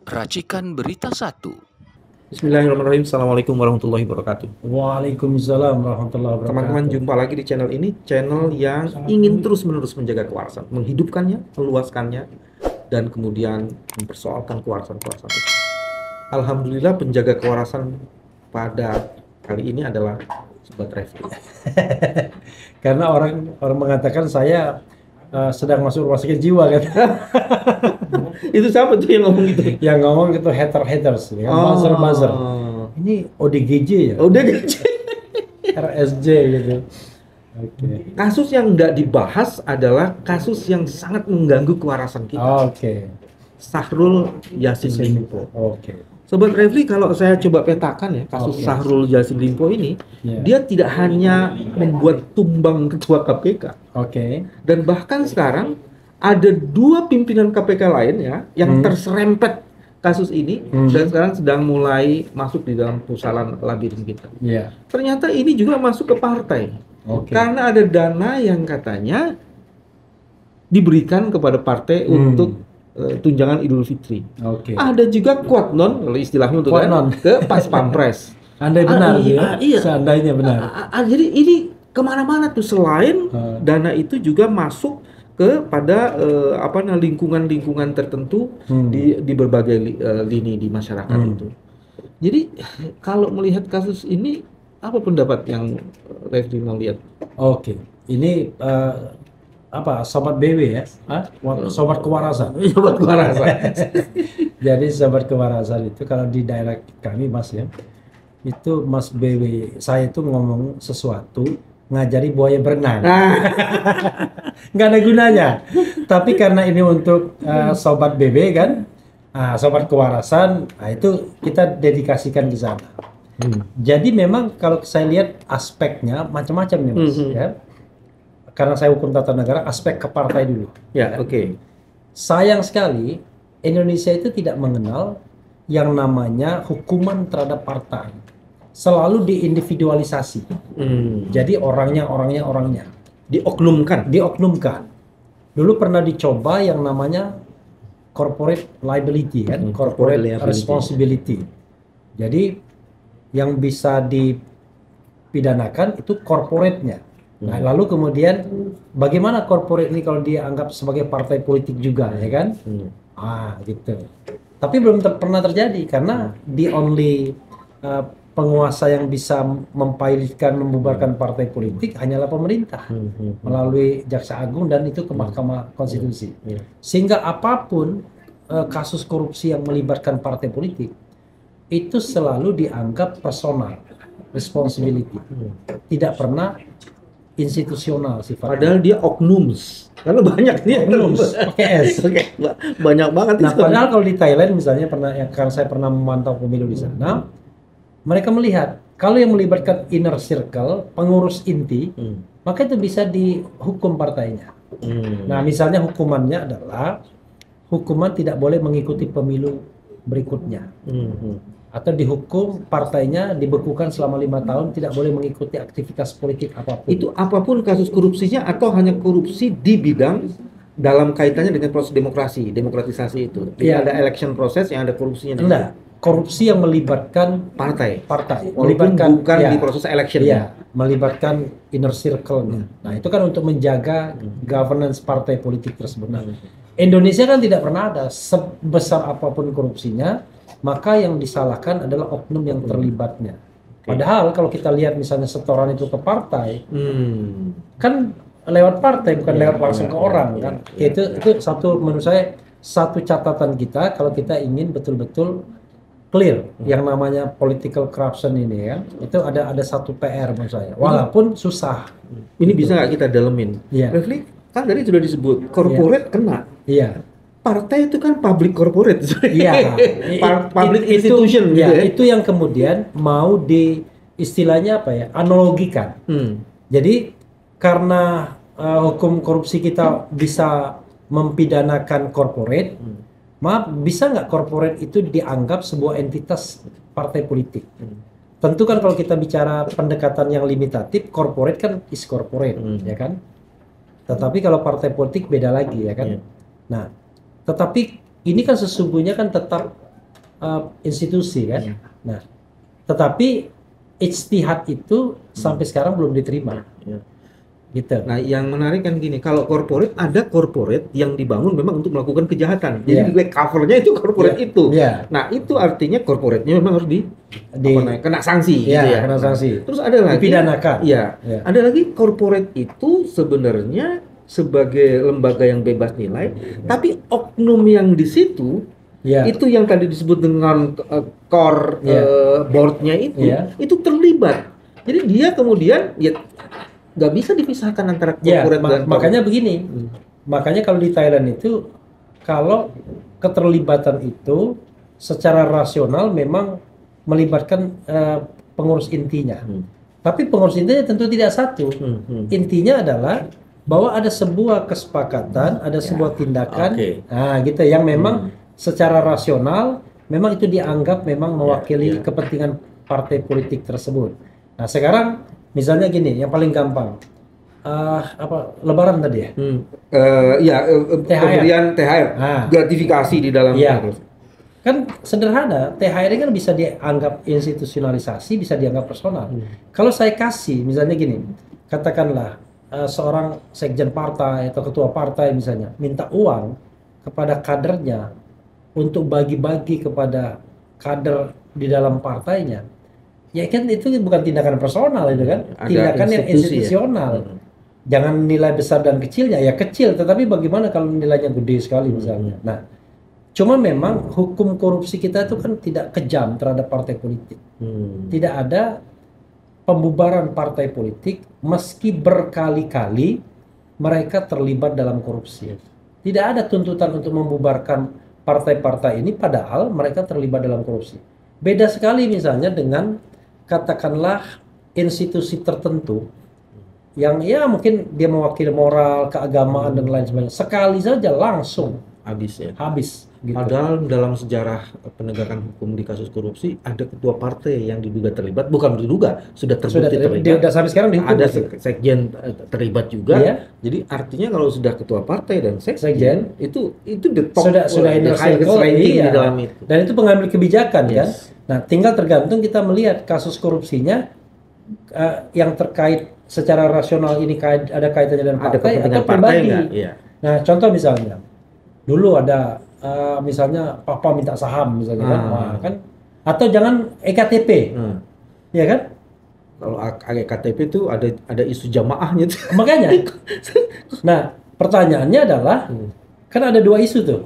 Racikan Berita 1. Bismillahirrahmanirrahim. Assalamualaikum warahmatullahi wabarakatuh. Waalaikumsalam warahmatullahi wabarakatuh. Teman-teman, jumpa lagi di channel ini, channel yang ingin terus-menerus menjaga kewarasan, menghidupkannya, meluaskannya, dan kemudian mempersoalkan kewarasan-kewarasan itu. Alhamdulillah, penjaga kewarasan pada kali ini adalah Sobat Refli. Karena orang mengatakan saya sedang masuk rumah sakit jiwa kan. Itu siapa tuh yang ngomong gitu? Yang ngomong itu haters ya, buzzer. Ini ODGJ ya? ODGJ. RSJ gitu. Oke. Kasus yang nggak dibahas adalah kasus yang sangat mengganggu kewarasan kita. Oke. Sahrul Yassin Limpo. Oke. Sobat Refli, kalau saya coba petakan ya kasus Sahrul Yassin Limpo ini, dia tidak hanya membuat tumbang ketua KPK. Oke. Dan bahkan sekarang ada dua pimpinan KPK lain ya yang terserempet kasus ini dan sekarang sedang mulai masuk di dalam pusaran labirin kita. Iya. Ternyata ini juga masuk ke partai. Karena ada dana yang katanya diberikan kepada partai untuk tunjangan Idul Fitri. Ada juga kuatnon, kalau istilahnya untuk ke pas pampres. Andai benar iya. Seandainya benar. Jadi ini kemana-mana tuh, selain dana itu juga masuk kepada lingkungan-lingkungan tertentu di berbagai lini di masyarakat itu. Jadi kalau melihat kasus ini, apa pendapat yang Refli mau lihat? Oke, ini sobat BW ya? Sobat kewarasan. Sobat kewarasan. Jadi sobat kewarasan itu kalau di daerah kami Mas ya, itu Mas BW saya itu ngomong sesuatu ngajari buaya berenang. Nggak ada gunanya. Tapi karena ini untuk sobat BW kan, sobat kewarasan, itu kita dedikasikan ke sana. Jadi memang kalau saya lihat aspeknya macam-macam nih Mas ya. Karena saya hukum tata negara, aspek ke partai dulu. Ya, oke. Sayang sekali Indonesia itu tidak mengenal yang namanya hukuman terhadap partai. Selalu diindividualisasi. Jadi orangnya. Dioknumkan. Dulu pernah dicoba yang namanya corporate liability kan, corporate responsibility. Jadi yang bisa dipidanakan itu corporate-nya. Nah, lalu kemudian bagaimana corporate ini kalau dianggap sebagai partai politik juga, ya kan? Gitu. Tapi belum pernah terjadi karena the only penguasa yang bisa mempilotkan, membubarkan partai politik hanyalah pemerintah melalui Jaksa Agung dan itu ke Mahkamah Konstitusi. Sehingga apapun kasus korupsi yang melibatkan partai politik itu selalu dianggap personal responsibility, tidak pernah institusional sifatnya. Padahal dia oknums. Karena banyak dia oknums. Pakai S. Banyak banget. Nah, padahal kalau di Thailand misalnya karena saya pernah memantau pemilu di sana, mereka melihat kalau yang melibatkan inner circle, pengurus inti, maka itu bisa dihukum partainya. Nah, misalnya hukumannya adalah hukuman tidak boleh mengikuti pemilu berikutnya. Atau dihukum partainya dibekukan selama 5 tahun, tidak boleh mengikuti aktivitas politik apapun. Itu apapun kasus korupsinya atau hanya korupsi di bidang dalam kaitannya dengan proses demokratisasi itu. Jadi ada election proses yang ada korupsinya. Enggak, korupsi yang melibatkan partai. Melibatkan bukan di proses election. Iya, melibatkan inner circle-nya. Nah, itu kan untuk menjaga governance partai politik tersebut. Nah, Indonesia kan tidak pernah ada sebesar apapun korupsinya, maka yang disalahkan adalah oknum yang terlibatnya. Padahal kalau kita lihat misalnya setoran itu ke partai, kan lewat partai bukan lewat langsung ke orang kan. Itu satu, menurut saya satu catatan kita kalau kita ingin betul-betul clear yang namanya political corruption ini kan. Itu ada satu PR menurut saya. Walaupun susah. Ini bisa nggak kita dalemin? Refli, kan tadi sudah disebut corporate kena. Iya. Partai itu kan public corporate, public institution, itu yang kemudian mau istilahnya analogikan. Jadi karena hukum korupsi kita bisa mempidanakan corporate, bisa nggak corporate itu dianggap sebuah entitas partai politik? Tentu kan kalau kita bicara pendekatan yang limitatif, corporate kan is corporate, ya kan? Tetapi kalau partai politik beda lagi, ya kan? Nah, tetapi ini kan sesungguhnya kan tetap institusi kan. Nah, tetapi ijtihad itu sampai sekarang belum diterima. Gitu. Nah, yang menarik kan gini, kalau corporate, ada corporate yang dibangun memang untuk melakukan kejahatan. Jadi di covernya itu corporate itu. Nah, itu artinya corporate-nya memang harus kena sanksi gitu ya. Kena sanksi. Terus ada lagi dipidanakan. Ada lagi corporate itu sebenarnya sebagai lembaga yang bebas nilai, tapi oknum yang di situ itu yang tadi disebut dengan core board-nya itu terlibat. Jadi dia kemudian nggak bisa dipisahkan antara corporate dan makanya begini. Makanya kalau di Thailand itu, kalau keterlibatan itu secara rasional memang melibatkan pengurus intinya. Tapi pengurus intinya tentu tidak satu. Intinya adalah bahwa ada sebuah kesepakatan, ada sebuah tindakan, nah gitu yang memang secara rasional memang itu dianggap memang mewakili kepentingan partai politik tersebut. Nah sekarang misalnya gini, yang paling gampang, Lebaran tadi ya? Pemberian THR, gratifikasi di dalam. Kan sederhana, THR ini kan bisa dianggap institusionalisasi, bisa dianggap personal. Kalau saya kasih, misalnya gini, katakanlah seorang sekjen partai atau ketua partai misalnya minta uang kepada kadernya untuk bagi-bagi kepada kader di dalam partainya. Ya kan itu bukan tindakan personal itu kan, tindakan yang institusional. Jangan nilai besar dan kecilnya, ya kecil, tetapi bagaimana kalau nilainya gede sekali misalnya. Nah, cuma memang hukum korupsi kita itu kan tidak kejam terhadap partai politik. Tidak ada pembubaran partai politik meski berkali-kali mereka terlibat dalam korupsi. Tidak ada tuntutan untuk membubarkan partai-partai ini padahal mereka terlibat dalam korupsi. Beda sekali misalnya dengan katakanlah institusi tertentu yang ya mungkin dia mewakili moral, keagamaan dan lain sebagainya. Sekali saja langsung habis. Gitu. Padahal dalam sejarah penegakan hukum di kasus korupsi ada ketua partai yang diduga terlibat, bukan diduga, sudah terbukti terlibat. Sampai sekarang dihukum. Ada sekjen terlibat juga. Jadi artinya kalau sudah ketua partai dan sekjen itu the top, sudah ranking di dalam itu. Dan itu pengambil kebijakan kan. Nah, tinggal tergantung kita melihat kasus korupsinya yang terkait secara rasional ini ada kaitannya dengan partai atau pribadi. Nah, contoh misalnya dulu ada misalnya papa minta saham misalnya kan, atau jangan EKTP, ya kan? Kalau EKTP itu ada isu jamaahnya tuh. Makanya, nah pertanyaannya adalah kan ada dua isu tuh,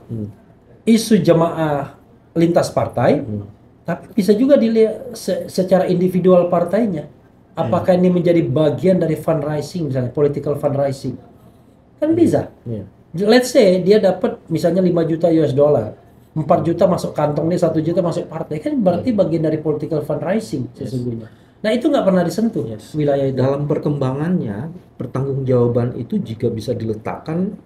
isu jamaah lintas partai, tapi bisa juga dilihat secara individual partainya. Apakah ini menjadi bagian dari fundraising misalnya, political fundraising, kan bisa. Let's say dia dapat misalnya 5 juta US dollar, 4 juta masuk kantong dia, 1 juta masuk partai, kan berarti bagian dari political fundraising sesungguhnya. Nah itu nggak pernah disentuh wilayah itu. Dalam perkembangannya, pertanggungjawaban itu juga bisa diletakkan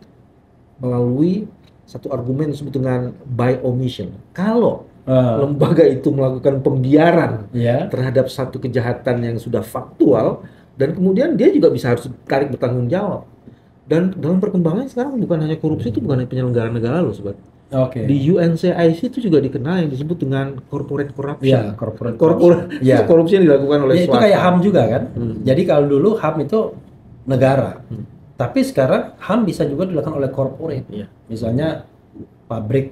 melalui satu argumen disebut dengan by omission. Kalau lembaga itu melakukan pembiaran terhadap satu kejahatan yang sudah faktual, dan kemudian dia juga bisa harus tarik bertanggung jawab. Dan dalam perkembangan sekarang bukan hanya korupsi, itu bukan hanya penyelenggara negara loh sobat. Di UNCIC itu juga dikenal yang disebut dengan corporate corruption. Korporasi yang dilakukan oleh swasta. Itu kayak HAM juga kan. Jadi kalau dulu HAM itu negara, tapi sekarang HAM bisa juga dilakukan oleh corporate. Misalnya pabrik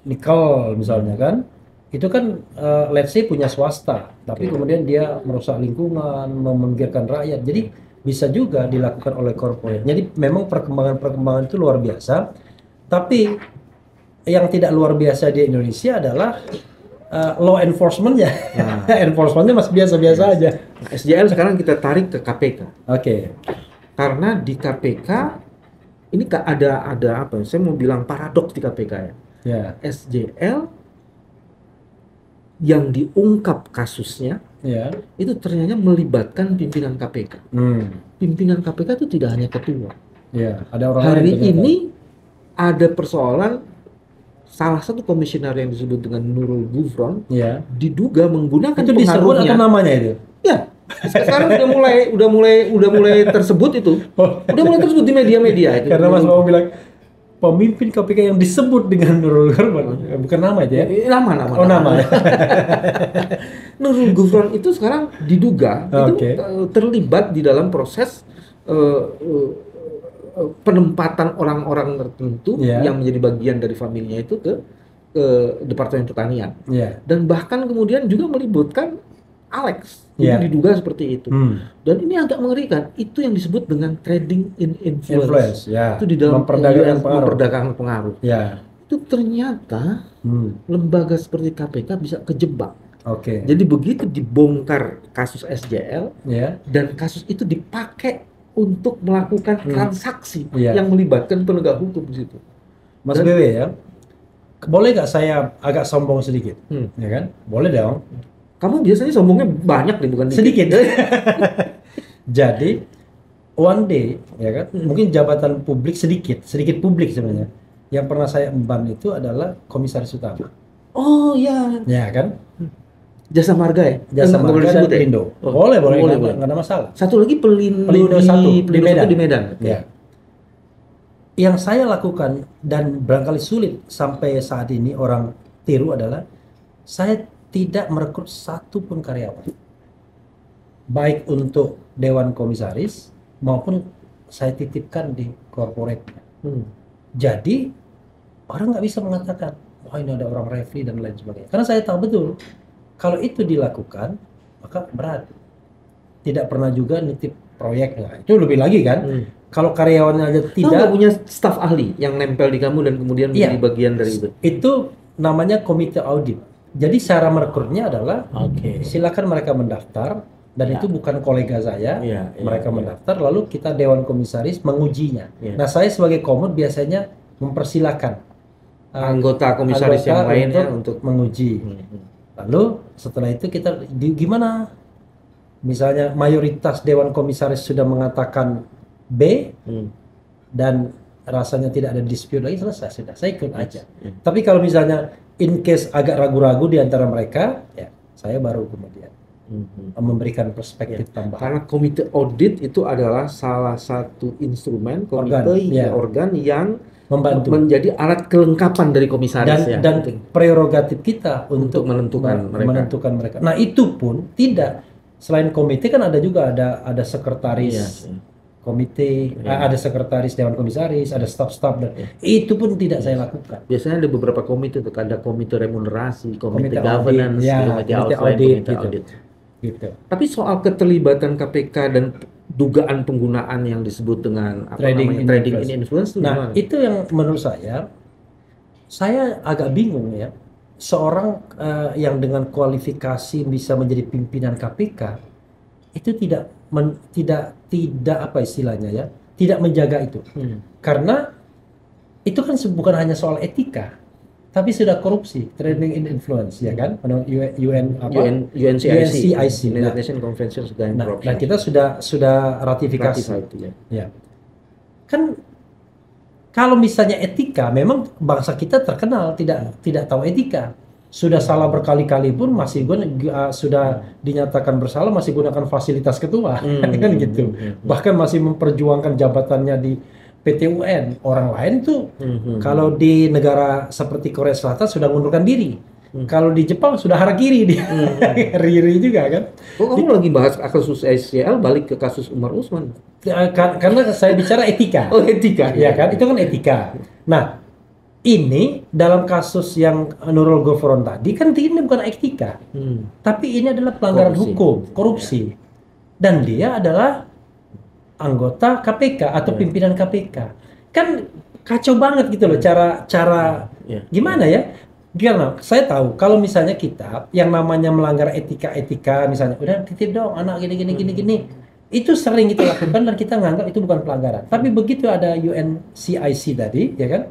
nikel misalnya kan, itu kan let's say punya swasta, tapi kemudian dia merusak lingkungan, meminggirkan rakyat. Jadi bisa juga dilakukan oleh corporate. Jadi memang perkembangan itu luar biasa. Tapi yang tidak luar biasa di Indonesia adalah law enforcement-nya. Enforcement-nya masih biasa-biasa aja. SJL sekarang kita tarik ke KPK. Karena di KPK ini ada apa? Saya mau bilang paradoks di KPK ya. SJL yang diungkap kasusnya itu ternyata melibatkan pimpinan KPK. Pimpinan KPK itu tidak hanya ketua. Ada orang Hari lain ini ada persoalan salah satu komisioner yang disebut dengan Nurul Gufron diduga menggunakan itu disebut atau namanya itu? Sekarang udah mulai tersebut itu. Udah mulai tersebut di media-media itu. Karena Mas mau bilang pemimpin KPK yang disebut dengan Nurul Gufron, bukan nama aja ya? Nama. Oh, nama ya. Nurul Gufron itu sekarang diduga itu terlibat di dalam proses penempatan orang-orang tertentu yang menjadi bagian dari familinya itu ke Departemen Pertanian. Dan bahkan kemudian juga melibatkan Alex. Itu diduga seperti itu. Dan ini agak mengerikan. Itu yang disebut dengan trading in influence. Itu di dalam memperdagangkan pengaruh. Itu ternyata lembaga seperti KPK bisa kejebak. Jadi begitu dibongkar kasus SJL dan kasus itu dipakai untuk melakukan transaksi yang melibatkan penegak hukum di situ. Mas BW ya, boleh nggak saya agak sombong sedikit? Ya kan? Boleh dong. Kamu biasanya sombongnya banyak nih, bukan sedikit. Jadi one day ya kan, mungkin jabatan publik sedikit publik sebenarnya. Yang pernah saya emban itu adalah komisaris utama. Oh iya. Ya kan? Jasa Marga ya? Jasa Marga dan Pelindo. Boleh, nggak ada masalah. Satu lagi Pelindo di Medan. Ya. Yang saya lakukan dan barangkali sulit sampai saat ini orang tiru adalah saya tidak merekrut satu pun karyawan, baik untuk Dewan Komisaris maupun saya titipkan di corporate. Jadi orang nggak bisa mengatakan, wah ini ada orang refli dan lain sebagainya. Karena saya tahu betul kalau itu dilakukan maka berat. Tidak pernah juga nitip proyek, nah, itu lebih lagi kan. Kalau karyawannya aja tidak. Nggak punya staf ahli yang nempel di kamu dan kemudian menjadi bagian dari itu. Itu namanya komite audit. Jadi cara merekrutnya adalah silakan mereka mendaftar dan itu bukan kolega saya. Mereka mendaftar lalu kita Dewan Komisaris mengujinya. Nah saya sebagai komod biasanya mempersilahkan anggota komisaris yang lainnya untuk menguji. Lalu setelah itu kita gimana? Misalnya mayoritas Dewan Komisaris sudah mengatakan B dan rasanya tidak ada dispute lagi, selesai sudah, saya ikut aja. Tapi kalau misalnya in case agak ragu-ragu di antara mereka, ya saya baru kemudian memberikan perspektif tambahan. Karena komite audit itu adalah salah satu instrumen organ yang membantu menjadi alat kelengkapan dari komisaris dan prerogatif kita untuk menentukan mereka. Nah itu pun tidak, selain komite kan ada juga ada sekretaris komite, ada sekretaris Dewan Komisaris, ada staf-staf dan itu pun tidak saya lakukan. Biasanya ada beberapa komite, ada komite remunerasi, komite governance, komite audit. Gitu. Tapi soal keterlibatan KPK dan dugaan penggunaan yang disebut dengan trading in influence itu gimana? Itu yang menurut saya agak bingung ya. Seorang yang dengan kualifikasi bisa menjadi pimpinan KPK itu tidak apa istilahnya ya, tidak menjaga itu. Karena itu kan bukan hanya soal etika, tapi sudah korupsi, trading in influence ya kan, UNCIC, United Nations Convention Against Corruption. Nah kita sudah ratifikasi. Ya. Kan kalau misalnya etika, memang bangsa kita terkenal tidak tahu etika. Sudah salah berkali-kali pun masih sudah dinyatakan bersalah masih gunakan fasilitas ketua kan gitu. Bahkan masih memperjuangkan jabatannya di PT UN. Orang lain tuh kalau di negara seperti Korea Selatan sudah mengundurkan diri. Kalau di Jepang sudah harakiri dia. Riri juga kan. Kamu lagi bahas kasus SJL balik ke kasus Umar Usman. Karena saya bicara etika. Oh, etika. Ya kan, itu kan etika. Nah, ini dalam kasus yang Nurul Gufron tadi kan ini bukan etika, tapi ini adalah pelanggaran hukum, korupsi, dan dia adalah anggota KPK atau pimpinan KPK. Kan kacau banget gitu loh cara gimana ya? Gimana? Saya tahu kalau misalnya kita yang namanya melanggar etika misalnya, udah titip dong anak gini, itu sering kita lakukan dan kita nganggap itu bukan pelanggaran. Tapi begitu ada UNCIC tadi, ya kan?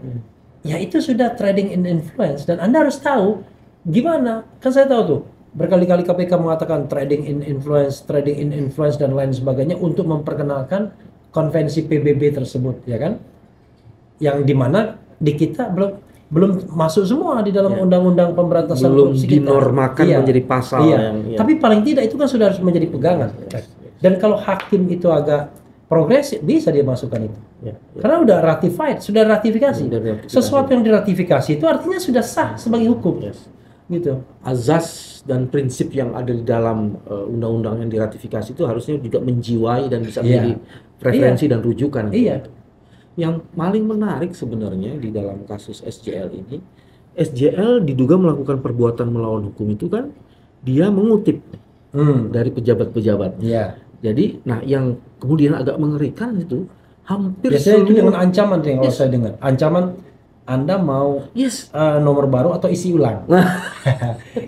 Ya itu sudah trading in influence dan Anda harus tahu gimana. Kan saya tahu tuh berkali-kali KPK mengatakan trading in influence dan lain sebagainya untuk memperkenalkan konvensi PBB tersebut, ya kan? Yang dimana di kita belum masuk semua di dalam undang-undang pemberantasan korupsi kita. Belum dinormakan menjadi pasal Tapi paling tidak itu kan sudah harus menjadi pegangan. Dan kalau hakim itu agak progresif bisa dia masukkan itu. Ya, ya. Karena udah ratified, sudah ratifikasi. Sudah ratifikasi. Sesuatu yang diratifikasi itu artinya sudah sah sebagai hukum. Yes. Gitu. Azas dan prinsip yang ada di dalam undang-undang yang diratifikasi itu harusnya juga menjiwai dan bisa menjadi referensi dan rujukan. Iya. Yang paling menarik sebenarnya di dalam kasus SJL ini, SJL diduga melakukan perbuatan melawan hukum itu kan dia mengutip dari pejabat-pejabat. Iya. Jadi, nah yang kemudian agak mengerikan itu hampir Biasanya itu seluruh- dengan ancaman nih kalau saya dengar. Ancaman Anda mau Yes. nomor baru atau isi ulang.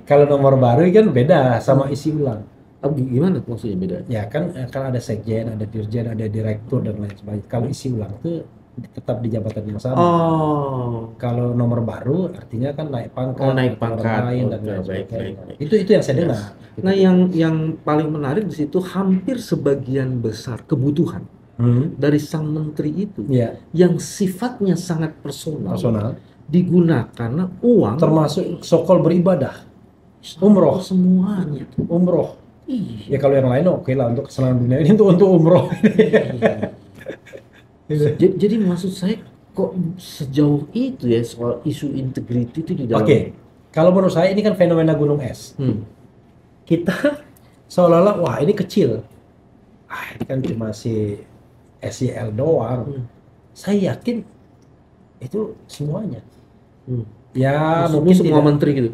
Kalau nomor baru kan beda sama isi ulang. Gimana maksudnya beda? Ya kan ada sekjen, ada dirjen, ada direktur dan lain sebagainya. Kalau isi ulang itu tetap di jabatan yang sama. Oh, Kalau nomor baru artinya kan naik pangkat, Oh, naik atau orang pangkat. lain dan Oke, lain baik, sebagainya. baik. Itu yang saya dengar. nah yang paling menarik di situ hampir sebagian besar kebutuhan dari sang menteri itu Iya, yang sifatnya sangat personal, personal. digunakan karena uang Termasuk sokol beribadah, umroh. semuanya. umroh. Iya. Ya kalau yang lain oke lah untuk kesenangan dunia ini untuk umroh. Jadi maksud saya kok sejauh itu ya soal isu integriti itu di dalam. Oke, kalau menurut saya ini kan fenomena gunung es. Kita seolah-olah wah ini kecil. Ini kan cuma si SYL doang. Saya yakin itu semuanya. Ya Maksudnya mungkin semua tidak, menteri gitu.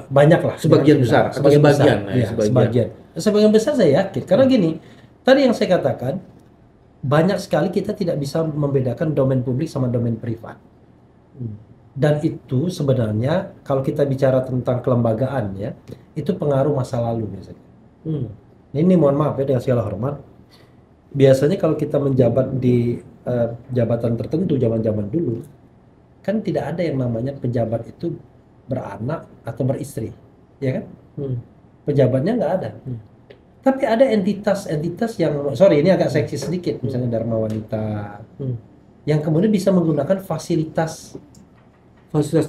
banyak lah. Sebagian besar, atau sebagian, besar. ya, Ya, sebagian. sebagian besar saya yakin. Karena gini, tadi yang saya katakan banyak sekali kita tidak bisa membedakan domain publik sama domain privat. Dan itu sebenarnya kalau kita bicara tentang kelembagaan ya, itu pengaruh masa lalu biasanya. Ini mohon maaf ya dengan segala hormat. Biasanya kalau kita menjabat di jabatan tertentu zaman-zaman dulu, kan tidak ada yang namanya pejabat itu beranak atau beristri, ya kan? Pejabatnya nggak ada. Tapi ada entitas-entitas yang, sorry ini agak seksi sedikit, misalnya Dharma Wanita, yang kemudian bisa menggunakan fasilitas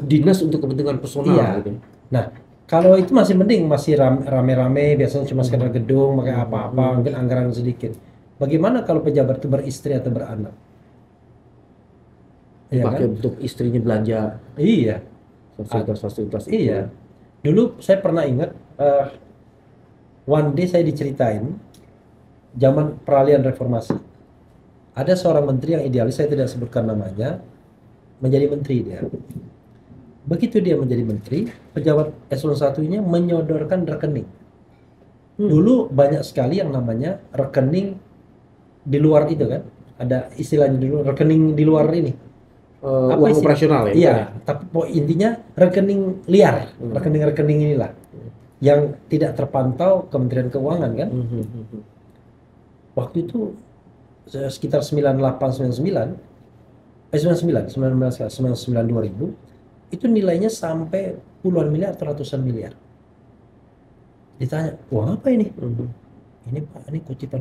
dinas untuk kepentingan personal. Iya. Gitu. Nah, kalau itu masih mending, masih rame-rame, biasanya cuma sekedar gedung, pakai apa-apa, mungkin anggaran sedikit. Bagaimana kalau pejabat itu beristri atau beranak? Iya Pakai kan? untuk istrinya belanja Iya, fasilitas-fasilitas itu. iya. Dulu saya pernah ingat, one day saya diceritain, zaman peralihan reformasi. Ada seorang menteri yang idealis, saya tidak sebutkan namanya, menjadi menteri dia. Begitu dia menjadi menteri, pejabat eselon satunya menyodorkan rekening. Dulu banyak sekali yang namanya rekening di luar itu kan, ada istilahnya dulu rekening di luar ini. Uang istilah- operasional ya? Iya, tapi intinya rekening liar, rekening-rekening inilah yang tidak terpantau Kementerian Keuangan kan. Waktu itu sekitar 99 itu nilainya sampai puluhan miliar atau ratusan miliar. Ditanya, uang apa ini? Ini Pak, ini kutipan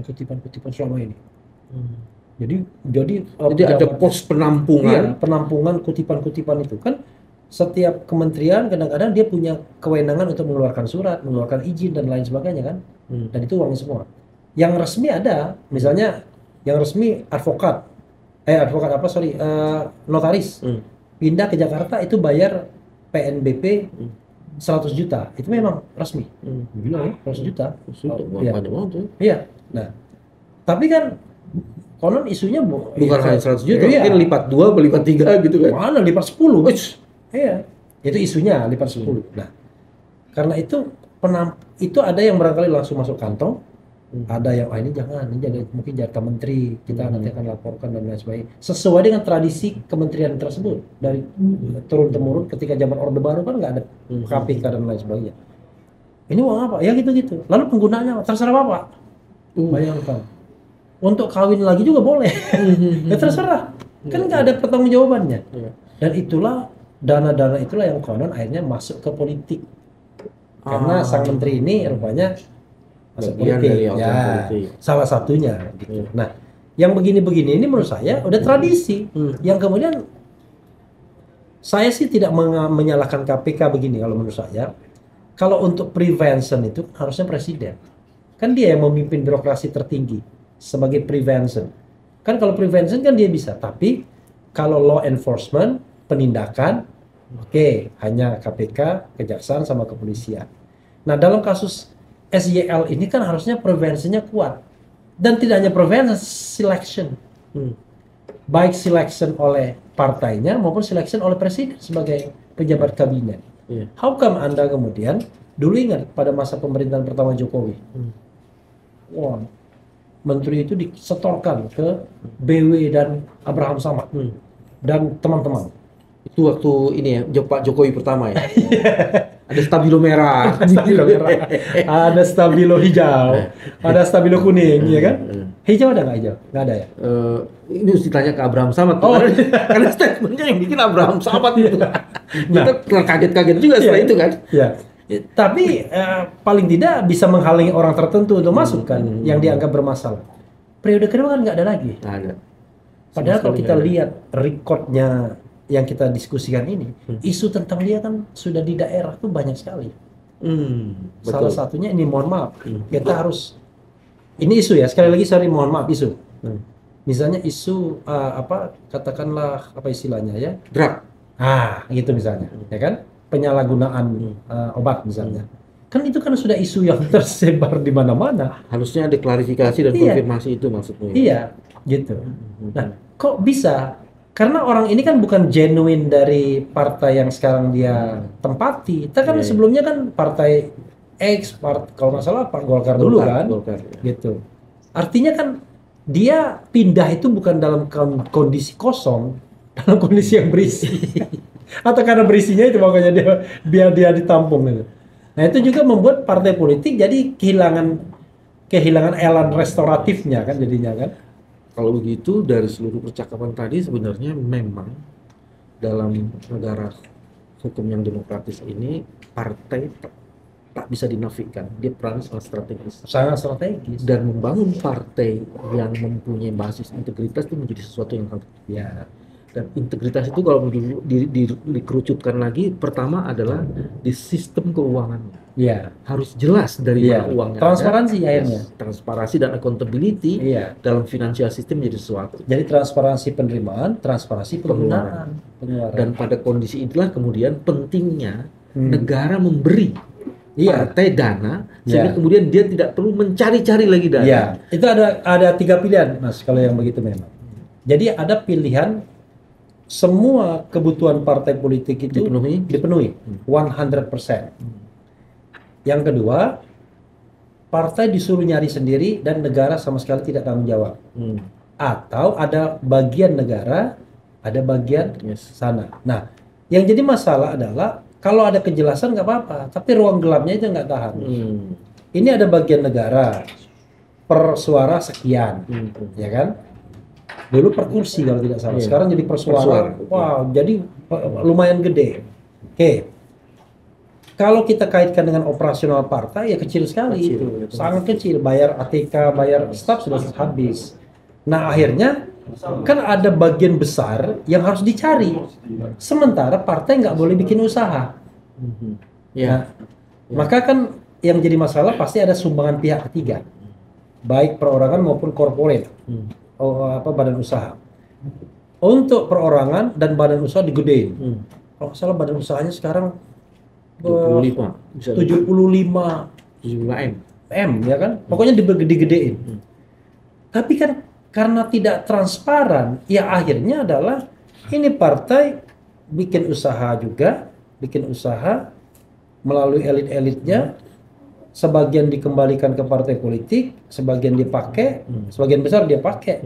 selama ini. Jadi ada pejabat- pos penampungan. Iya, penampungan kutipan-kutipan itu kan setiap kementerian kadang-kadang dia punya kewenangan untuk mengeluarkan surat, mengeluarkan izin dan lain sebagainya kan. Dan itu uang semua. Yang resmi ada, misalnya yang resmi notaris. Pindah ke Jakarta itu bayar PNBP 100 juta. Itu memang resmi. Gila ya, 100 juta. Iya. Banyak banget tuh. Iya. Nah, tapi kan konon isunya Bukan hanya 100 juta, Iya. mungkin lipat 2, lipat 3 gitu kan. Mana lipat 10? Wih, Iya. Itu isunya lipat 10. Nah, karena itu itu ada yang barangkali langsung masuk kantong, ada yang ini jangan, ini jadi mungkin jatah menteri, kita nanti akan laporkan dan lain sebagainya. Sesuai dengan tradisi kementerian tersebut dari turun temurun ketika zaman Orde Baru kan nggak ada KPK dan lain sebagainya. Ini uang apa? Ya gitu-gitu. Lalu penggunaannya terserah Bapak. Bayangkan. Untuk kawin lagi juga boleh. Ya terserah. Kan nggak ada pertanggungjawabannya. Dan itulah dana-dana itulah yang konon akhirnya masuk ke politik. Karena sang menteri ini rupanya masuk bagian politik. dari Ya, politik. salah satunya gitu. Nah, yang begini-begini ini menurut saya udah tradisi. Yang kemudian saya sih tidak menyalahkan KPK begini kalau menurut saya. Kalau untuk prevention itu harusnya presiden. Kan dia yang memimpin birokrasi tertinggi. sebagai prevention. Kan kalau prevention kan dia bisa, tapi kalau law enforcement, penindakan, oke, hanya KPK, Kejaksaan sama kepolisian. Nah, dalam kasus SYL ini kan harusnya preventionnya kuat. Dan tidak hanya prevention, selection. Baik selection oleh partainya maupun selection oleh presiden sebagai pejabat kabinet. How come Anda kemudian dulu ingat pada masa pemerintahan pertama Jokowi, wah, menteri itu disetorkan ke BW dan Abraham Samad dan teman-teman. Itu waktu ini ya, Pak Jokowi pertama ya. Ada stabilo merah, ada stabilo hijau, ada stabilo kuning, ya kan? Hijau ada nggak hijau? Nggak ada ya? Ini harus ditanya ke Abraham Samad. Karena statementnya yang bikin Abraham Samad itu. Kita kaget-kaget juga setelah itu kan. Ya. Tapi paling tidak bisa menghalangi orang tertentu untuk masuk kan, yang dianggap bermasalah. Periode kedua kan nggak ada lagi. Nggak ada. Padahal kalau kita lihat rekodnya yang kita diskusikan ini, isu tentang dia kan sudah di daerah tuh banyak sekali. Salah satunya ini, mohon maaf, kita harus, ini isu ya, sekali lagi sorry, mohon maaf, isu. Misalnya isu katakanlah apa istilahnya ya, drug, gitu misalnya, ya kan, penyalahgunaan obat misalnya. Kan itu kan sudah isu yang tersebar di mana-mana. Harusnya ada klarifikasi dan konfirmasi itu maksudnya. Iya, gitu. Nah, kok bisa? Karena orang ini kan bukan genuine dari partai yang sekarang dia tempati. Kita kan sebelumnya kan partai X, kalau nggak salah Pak Golkar dulu kan, gitu. Artinya kan dia pindah itu bukan dalam kondisi kosong, dalam kondisi yang berisi. Atau karena berisinya itu makanya dia biar dia ditampung gitu. Nah itu juga membuat partai politik jadi kehilangan elan restoratifnya kan jadinya kan. Kalau begitu dari seluruh percakapan tadi sebenarnya memang dalam negara hukum yang demokratis ini partai tak bisa dinafikan, dia peran sangat strategis. Sangat strategis. Dan membangun partai yang mempunyai basis integritas itu menjadi sesuatu yang sangat ya. Dan integritas itu kalau dikerucutkan lagi, pertama adalah di sistem keuangannya. Ya. Harus jelas dari mana uangnya. Transparansi akhirnya. Transparansi dan accountability dalam financial system menjadi sesuatu. Jadi transparansi penerimaan, transparansi penggunaan. Dan pada kondisi itulah kemudian pentingnya negara memberi partai dana sehingga kemudian dia tidak perlu mencari-cari lagi dana. Iya. Itu ada 3 pilihan, Mas, kalau yang begitu memang. Jadi ada pilihan semua kebutuhan partai politik itu dipenuhi 100%. Yang kedua, partai disuruh nyari sendiri dan negara sama sekali tidak tanggung jawab. Atau ada bagian negara, ada bagian sana. Nah, yang jadi masalah adalah kalau ada kejelasan nggak apa-apa, tapi ruang gelapnya itu nggak tahan. Ini ada bagian negara per suara sekian, ya kan? Dulu per kursi kalau tidak salah, sekarang jadi per suara. Wow, jadi lumayan gede. Oke. Kalau kita kaitkan dengan operasional partai ya kecil sekali, sangat kecil. Bayar ATK, bayar staf sudah habis. Nah akhirnya kan ada bagian besar yang harus dicari. Sementara partai nggak boleh bikin usaha. Maka kan yang jadi masalah pasti ada sumbangan pihak ketiga, baik perorangan maupun korporat. Badan usaha. Untuk perorangan dan badan usaha digedein. Kalau nggak salah badan usahanya sekarang 75 M ya kan? Pokoknya digede-gedein. Tapi kan karena tidak transparan, ya akhirnya adalah ini partai bikin usaha melalui elit-elitnya. Sebagian dikembalikan ke partai politik, sebagian dipakai, sebagian besar dia pakai.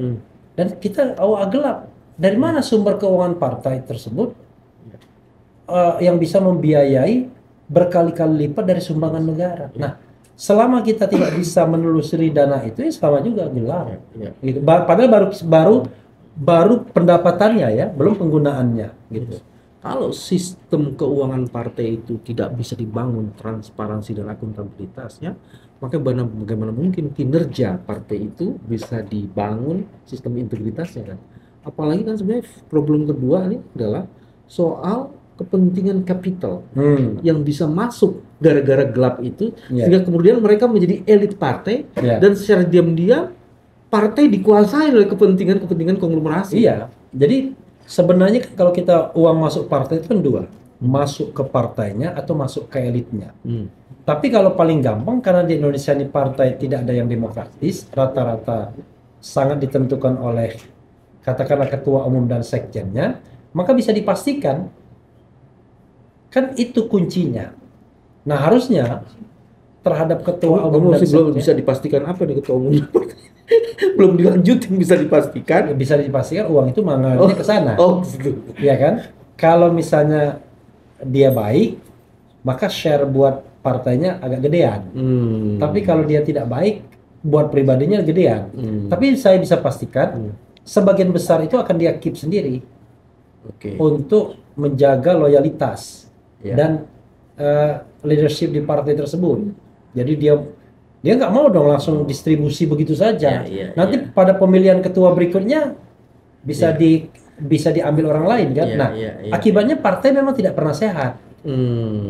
Dan kita awal gelap. Dari mana sumber keuangan partai tersebut yang bisa membiayai berkali-kali lipat dari sumbangan negara? Nah, selama kita tidak bisa menelusuri dana itu, ya sama juga gelap. Gitu. Padahal baru pendapatannya ya, belum penggunaannya. Gitu. Kalau sistem keuangan partai itu tidak bisa dibangun transparansi dan akuntabilitasnya, maka bagaimana mungkin kinerja partai itu bisa dibangun sistem integritasnya kan? Apalagi kan sebenarnya problem kedua ini adalah soal kepentingan kapital yang bisa masuk gara-gara gelap itu, sehingga kemudian mereka menjadi elit partai dan secara diam-diam partai dikuasai oleh kepentingan konglomerasi. Iya, jadi sebenarnya kan kalau kita uang masuk partai itu kan dua, masuk ke partainya atau masuk ke elitnya. Tapi kalau paling gampang, karena di Indonesia ini partai tidak ada yang demokratis, rata-rata sangat ditentukan oleh katakanlah ketua umum dan sekjennya, maka bisa dipastikan kan itu kuncinya. Nah, harusnya terhadap ketua umum dan belum sekjen bisa dipastikan apa nih ketua umum? Belum dilanjutin, bisa dipastikan. bisa dipastikan uang itu mengalirnya ke sana. Oh, gitu. Ya kan? Kalau misalnya dia baik, maka share buat partainya agak gedean. Tapi kalau dia tidak baik, buat pribadinya gedean. Tapi saya bisa pastikan sebagian besar itu akan dia keep sendiri untuk menjaga loyalitas dan leadership di partai tersebut. Jadi dia nggak mau dong langsung distribusi begitu saja. Nanti pada pemilihan ketua berikutnya bisa diambil orang lain kan. Akibatnya partai memang tidak pernah sehat.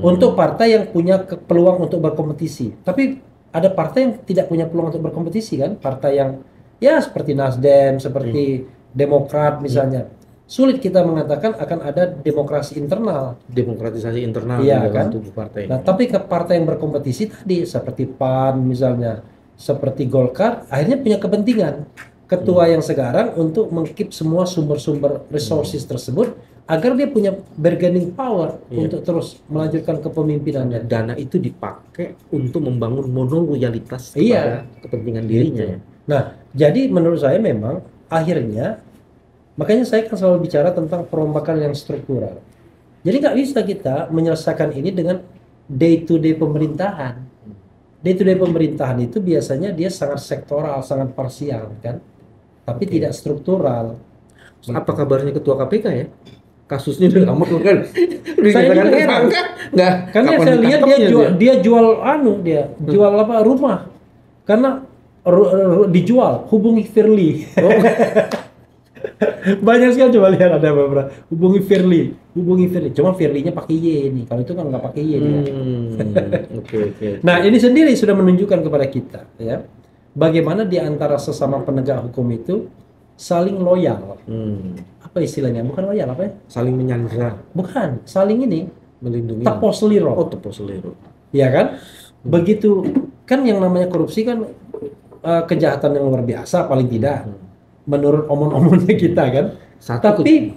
Untuk partai yang punya peluang untuk berkompetisi. Tapi ada partai yang tidak punya peluang untuk berkompetisi kan. Partai yang ya seperti Nasdem, seperti Demokrat misalnya. Sulit kita mengatakan akan ada demokrasi internal. Demokratisasi internal Iya, di dalam kan? tubuh partai. Nah, tapi ke partai yang berkompetisi tadi seperti PAN misalnya, seperti Golkar, akhirnya punya kepentingan ketua yang sekarang untuk mengkeep semua sumber-sumber resources tersebut agar dia punya bargaining power untuk terus melanjutkan kepemimpinannya. Dana itu dipakai untuk membangun monoloyalitas kepada kepentingan dirinya. Gitu. Nah, jadi menurut saya memang akhirnya, makanya saya kan selalu bicara tentang perombakan yang struktural. Jadi nggak bisa kita menyelesaikan ini dengan day to day pemerintahan. Day to day pemerintahan itu biasanya dia sangat sektoral, sangat parsial kan, tapi tidak struktural. Apa kabarnya ketua KPK ya? Kasusnya udah lama kan? Saya juga heran. Nggak. Karena Kapan saya lihat ditangkapnya dia jual jual apa rumah. Karena dijual, hubungi Firly. Banyak sekali, coba lihat ada beberapa. Hubungi Firly. Cuma Firly-nya pakai Y nih. Kalau itu kan nggak pakai Y dia. Oke. Nah, ini sendiri sudah menunjukkan kepada kita ya, bagaimana di antara sesama penegak hukum itu saling loyal. Apa istilahnya? Bukan loyal, apa ya? Saling menyandera. Bukan, saling ini Melindungi. tepos seliro. Oh, tepos seliro. Ya kan? Begitu kan yang namanya korupsi kan kejahatan yang luar biasa paling tidak menurut omong-omongnya kita kan. Tapi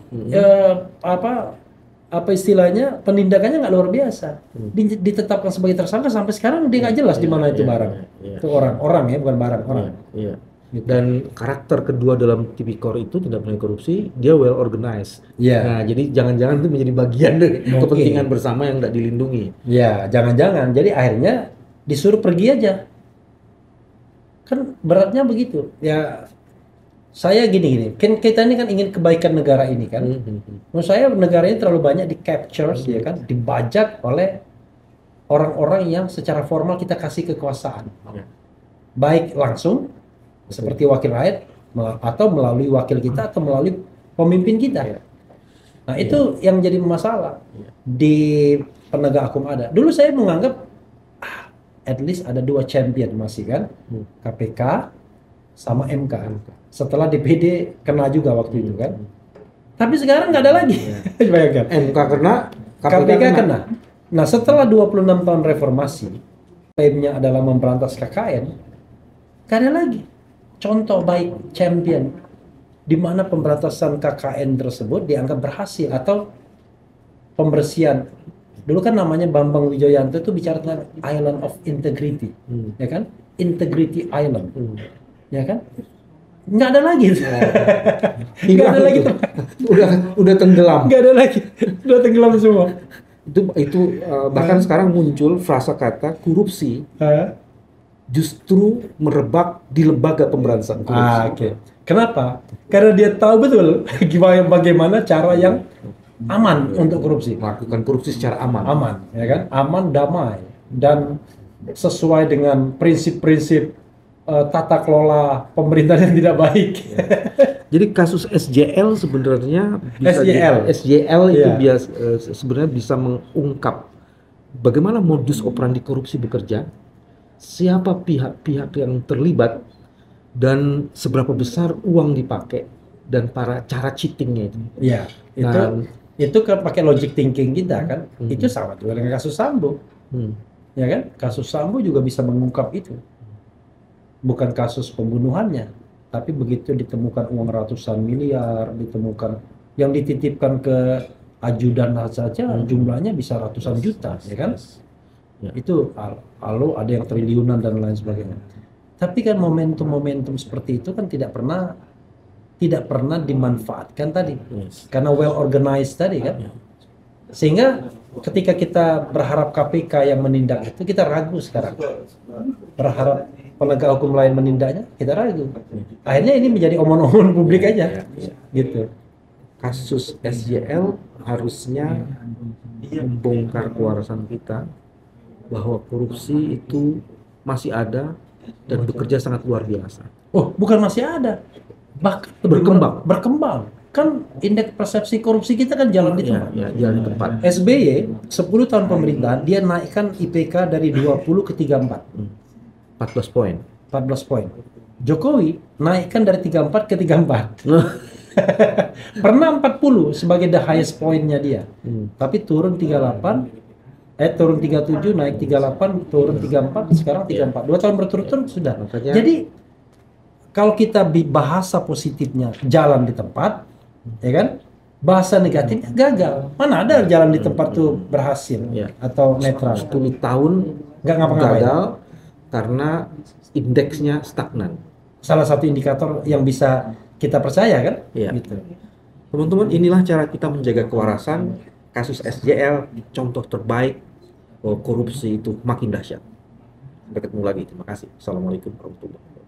apa istilahnya, penindakannya nggak luar biasa. Ditetapkan sebagai tersangka sampai sekarang dia nggak jelas di mana itu barang. Itu orang ya, bukan barang, orang. Iya. Dan karakter kedua dalam tipikor itu tidak pernah korupsi, dia well organized. Nah, jadi jangan-jangan itu menjadi bagian dari kepentingan bersama yang tidak dilindungi. Ya, jangan-jangan. Jadi akhirnya disuruh pergi aja. Kan beratnya begitu. Ya, saya gini. Kan kita ini kan ingin kebaikan negara ini kan. Menurut saya negara ini terlalu banyak di capture ya kan, dibajak oleh orang-orang yang secara formal kita kasih kekuasaan. Baik langsung seperti wakil rakyat atau melalui wakil kita atau melalui pemimpin kita. Nah, itu yang jadi masalah di penegak hukum ada. Dulu saya menganggap at least ada dua champion masih kan, KPK sama MK. Setelah DPD kena juga waktu itu kan. Tapi sekarang nggak ada lagi. Bayangkan. MK kena, KPK kena. Nah, setelah 26 tahun reformasi, klaimnya adalah memberantas KKN, nggak ada lagi contoh baik champion di mana pemberantasan KKN tersebut dianggap berhasil atau pembersihan. Dulu kan namanya Bambang Wijoyanto itu bicara tentang Island of Integrity, ya kan? Integrity Island, ya kan? Nggak ada lagi. Nggak ada lagi. Udah tenggelam. Nggak ada lagi. Udah tenggelam semua. Itu bahkan sekarang muncul frasa kata korupsi. Justru merebak di lembaga pemberantasan korupsi. Kenapa? Karena dia tahu betul bagaimana cara yang aman untuk korupsi. Melakukan korupsi secara aman. Aman, ya kan? Aman, damai, dan sesuai dengan prinsip-prinsip tata kelola pemerintahan yang tidak baik. Jadi kasus SJL sebenarnya SJL itu sebenarnya bisa mengungkap bagaimana modus operandi korupsi bekerja. Siapa pihak-pihak yang terlibat dan seberapa besar uang dipakai dan cara cheatingnya itu. Ya, itu kan pakai logic thinking kita kan. Itu sama juga dengan kasus Sambo. Ya kan? Kasus Sambo juga bisa mengungkap itu. Bukan kasus pembunuhannya, tapi begitu ditemukan uang ratusan miliar, ditemukan yang dititipkan ke ajudan saja jumlahnya bisa ratusan juta, ya kan? Ya. Itu lalu ada yang triliunan dan lain sebagainya. Tapi kan momentum-momentum seperti itu kan tidak pernah dimanfaatkan tadi, karena well organized tadi kan. Sehingga ketika kita berharap KPK yang menindak itu, kita ragu sekarang. Berharap penegak hukum lain menindaknya, kita ragu. Akhirnya ini menjadi omon-omon publik aja, gitu. Kasus SJL harusnya membongkar kewarasan kita bahwa korupsi itu masih ada dan bekerja sangat luar biasa. Oh, bukan masih ada, bahkan berkembang. Kan indeks persepsi korupsi kita kan jalan di tempat. Jalan di tempat. SBY 10 tahun pemerintahan dia naikkan IPK dari 20 ke 34. 14 poin. 14 poin. Jokowi naikkan dari 34 ke 34. Pernah 40 sebagai the highest poinnya dia. Tapi turun 38, turun 37, naik 38, turun 34, sekarang 34. 2 tahun berturut-turut sudah. Makanya, jadi kalau kita bahasa positifnya jalan di tempat, ya kan? Bahasa negatifnya gagal. Mana ada jalan di tempat tuh berhasil atau netral? 10 tahun nggak ngapa-ngapain. Gagal karena indeksnya stagnan. Salah satu indikator yang bisa kita percaya kan? Gitu. Teman-teman, inilah cara kita menjaga kewarasan. Kasus SJL contoh terbaik bahwa korupsi itu makin dahsyat. Sampai ketemu lagi. Terima kasih. Assalamualaikum warahmatullahi wabarakatuh.